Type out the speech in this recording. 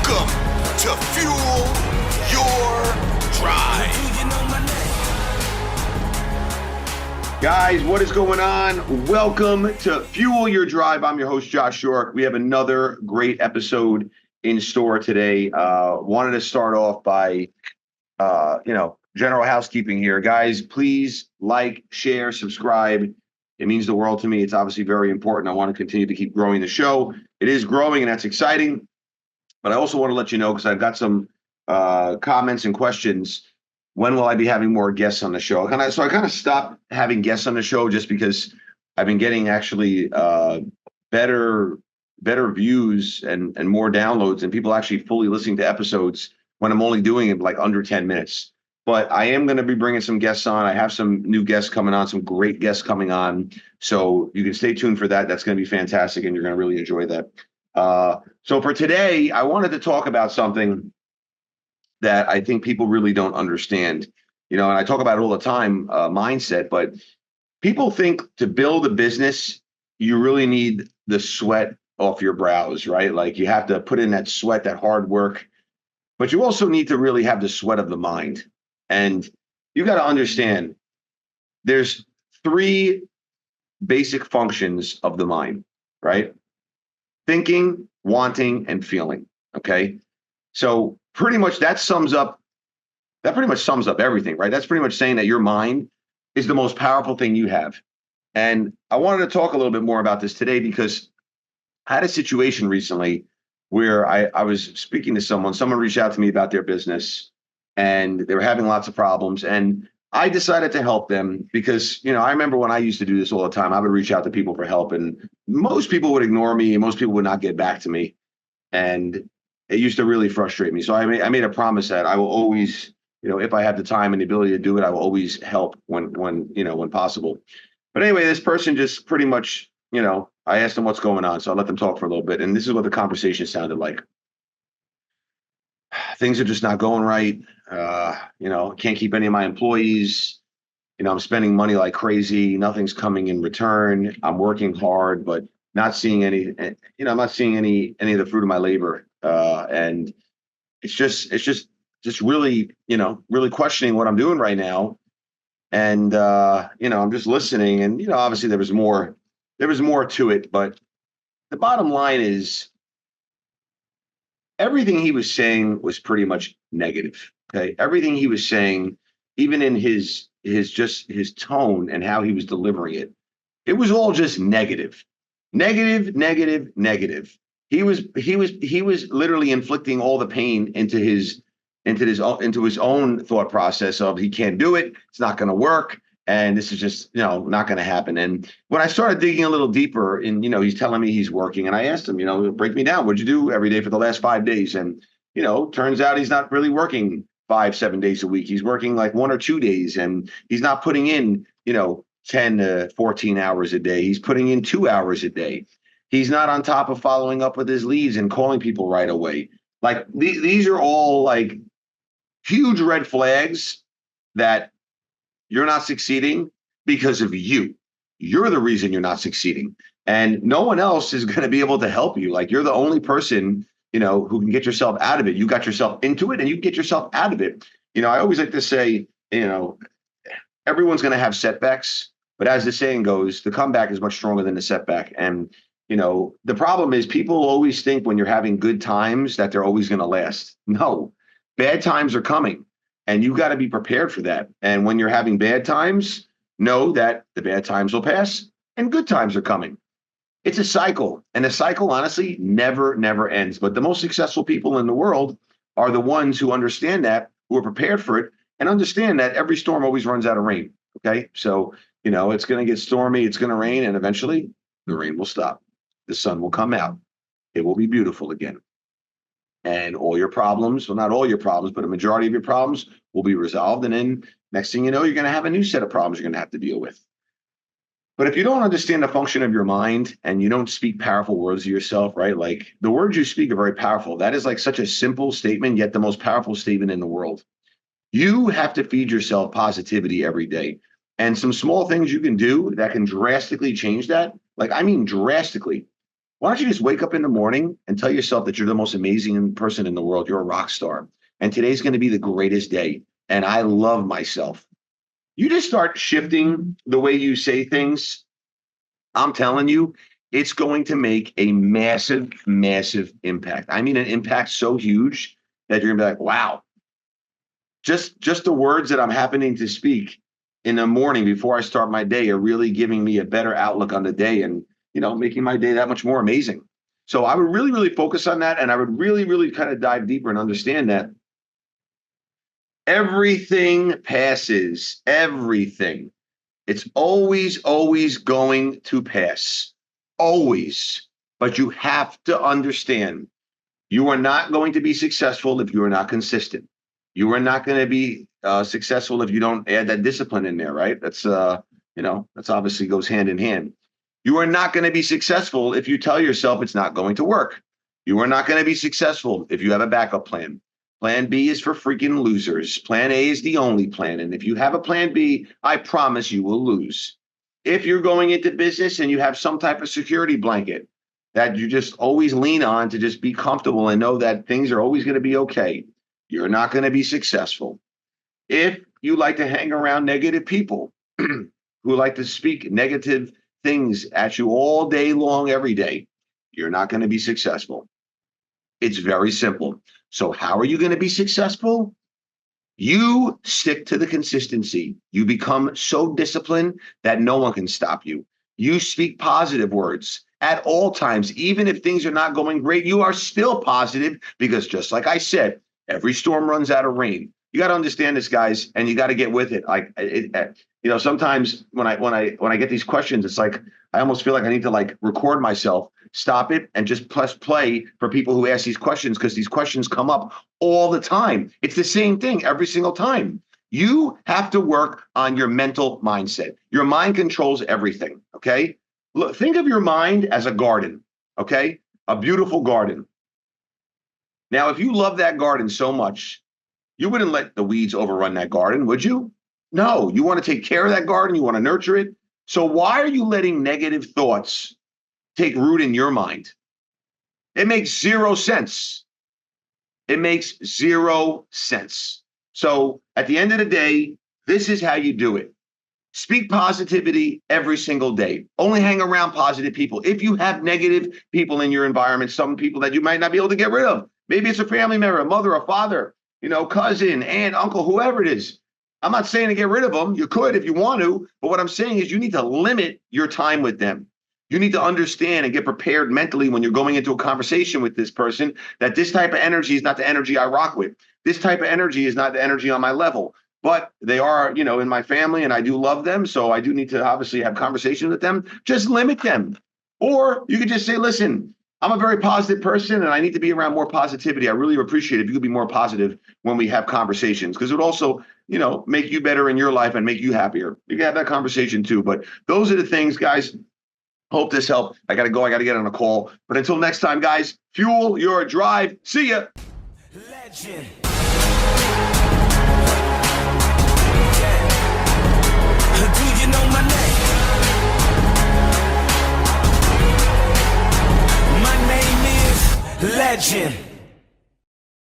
Welcome to Fuel Your Drive. Guys, what is going on? Welcome to Fuel Your Drive. I'm your host, Josh York. We have another great episode in store today. Wanted to start off by, general housekeeping here. Guys, please like, share, subscribe. It means the world to me. It's obviously very important. I want to continue to keep growing the show. It is growing, and that's exciting. But I also want to let you know, because I've got some comments and questions. When will I be having more guests on the show? So I kind of stopped having guests on the show just because I've been getting actually better views and more downloads and people actually fully listening to episodes when I'm only doing it like under 10 minutes. But I am going to be bringing some guests on. I have some new guests coming on, some great guests coming on. So you can stay tuned for that. That's going to be fantastic, and you're going to really enjoy that. So for today, I wanted to talk about something that I think people really don't understand. And I talk about it all the time, mindset, but people think to build a business, you really need the sweat off your brows, right? Like you have to put in that sweat, that hard work, but you also need to really have the sweat of the mind. And you got to understand there's three basic functions of the mind, right? Thinking, wanting, and feeling. Okay. So pretty much that pretty much sums up everything, right? That's pretty much saying that your mind is the most powerful thing you have. And I wanted to talk a little bit more about this today because I had a situation recently where I was speaking to someone reached out to me about their business and they were having lots of problems. And I decided to help them because, I remember when I used to do this all the time, I would reach out to people for help and most people would ignore me and most people would not get back to me. And it used to really frustrate me. So I made a promise that I will always, if I have the time and the ability to do it, I will always help when possible. But anyway, this person just pretty much, I asked them what's going on. So I let them talk for a little bit. And this is what the conversation sounded like. Things are just not going right. Can't keep any of my employees. I'm spending money like crazy. Nothing's coming in return. I'm working hard, but not seeing any, I'm not seeing any of the fruit of my labor. And it's just really, really questioning what I'm doing right now. And, I'm just listening and, obviously there was more to it, but the bottom line is everything he was saying was pretty much negative. Okay. Everything he was saying, even in his tone and how he was delivering it, it was all just negative. He was literally inflicting all the pain into his own thought process of he can't do it. It's not going to work. And this is just, not going to happen. And when I started digging a little deeper and, he's telling me he's working and I asked him, break me down. What'd you do every day for the last 5 days? And, turns out he's not really working 5-7 days a week. He's working like 1 or 2 days and he's not putting in, 10 to 14 hours a day. He's putting in 2 hours a day. He's not on top of following up with his leads and calling people right away. Like these are all like huge red flags that you're not succeeding because of you. You're the reason you're not succeeding. And no one else is going to be able to help you. Like you're the only person, who can get yourself out of it. You got yourself into it and you can get yourself out of it. I always like to say, everyone's going to have setbacks, but as the saying goes, the comeback is much stronger than the setback. And, the problem is people always think when you're having good times that they're always going to last. No, bad times are coming. And you've got to be prepared for that. And when you're having bad times, know that the bad times will pass and good times are coming. It's a cycle. And the cycle, honestly, never ends. But the most successful people in the world are the ones who understand that, who are prepared for it, and understand that every storm always runs out of rain. Okay. So, it's going to get stormy, it's going to rain, and eventually the rain will stop. The sun will come out. It will be beautiful again. And all your problems, well, not all your problems, but a majority of your problems will be resolved. And then next thing you know, you're going to have a new set of problems you're going to have to deal with. But if you don't understand the function of your mind and you don't speak powerful words to yourself, right? Like the words you speak are very powerful. That is like such a simple statement, yet the most powerful statement in the world. You have to feed yourself positivity every day. And some small things you can do that can drastically change that. Like, I mean, drastically. Why don't you just wake up in the morning and tell yourself that you're the most amazing person in the world? You're a rock star. And today's going to be the greatest day. And I love myself. You just start shifting the way you say things. I'm telling you, it's going to make a massive, massive impact. I mean, an impact so huge that you're going to be like, wow, just the words that I'm happening to speak in the morning before I start my day are really giving me a better outlook on the day and, making my day that much more amazing. So I would really, really focus on that. And I would really, really kind of dive deeper and understand that everything passes, everything. It's always, always going to pass. Always. But you have to understand you are not going to be successful if you are not consistent. You are not going to be successful if you don't add that discipline in there, right? That's, that's obviously goes hand in hand. You are not going to be successful if you tell yourself it's not going to work. You are not going to be successful if you have a backup plan. Plan B is for freaking losers. Plan A is the only plan. And if you have a plan B, I promise you will lose. If you're going into business and you have some type of security blanket that you just always lean on to just be comfortable and know that things are always going to be okay, you're not going to be successful. If you like to hang around negative people who like to speak negative things at you all day long, every day, you're not going to be successful. It's very simple. So how are you going to be successful? You stick to the consistency. You become so disciplined that no one can stop you. You speak positive words at all times. Even if things are not going great, you are still positive because just like I said, every storm runs out of rain. You got to understand this, guys, and you got to get with it. Sometimes when I get these questions, it's like I almost feel like I need to record myself, stop it, and just press play for people who ask these questions because these questions come up all the time. It's the same thing every single time. You have to work on your mental mindset. Your mind controls everything. Okay, look, think of your mind as a garden. Okay, a beautiful garden. Now, if you love that garden so much, you wouldn't let the weeds overrun that garden, would you? No, you want to take care of that garden. You want to nurture it. So why are you letting negative thoughts take root in your mind? It makes zero sense. It makes zero sense. So at the end of the day, this is how you do it. Speak positivity every single day. Only hang around positive people. If you have negative people in your environment, some people that you might not be able to get rid of, maybe it's a family member, a mother, a father, cousin, aunt, uncle, whoever it is. I'm not saying to get rid of them. You could if you want to. But what I'm saying is you need to limit your time with them. You need to understand and get prepared mentally when you're going into a conversation with this person that this type of energy is not the energy I rock with. This type of energy is not the energy on my level. But they are, in my family, and I do love them. So I do need to obviously have conversations with them. Just limit them. Or you could just say, listen, I'm a very positive person and I need to be around more positivity. I really appreciate it if you could be more positive when we have conversations, because it would also, make you better in your life and make you happier. You can have that conversation too. But those are the things, guys. Hope this helped. I got to go. I got to get on a call. But until next time, guys, fuel your drive. See ya. Legend. Do you know my name? My name is Legend.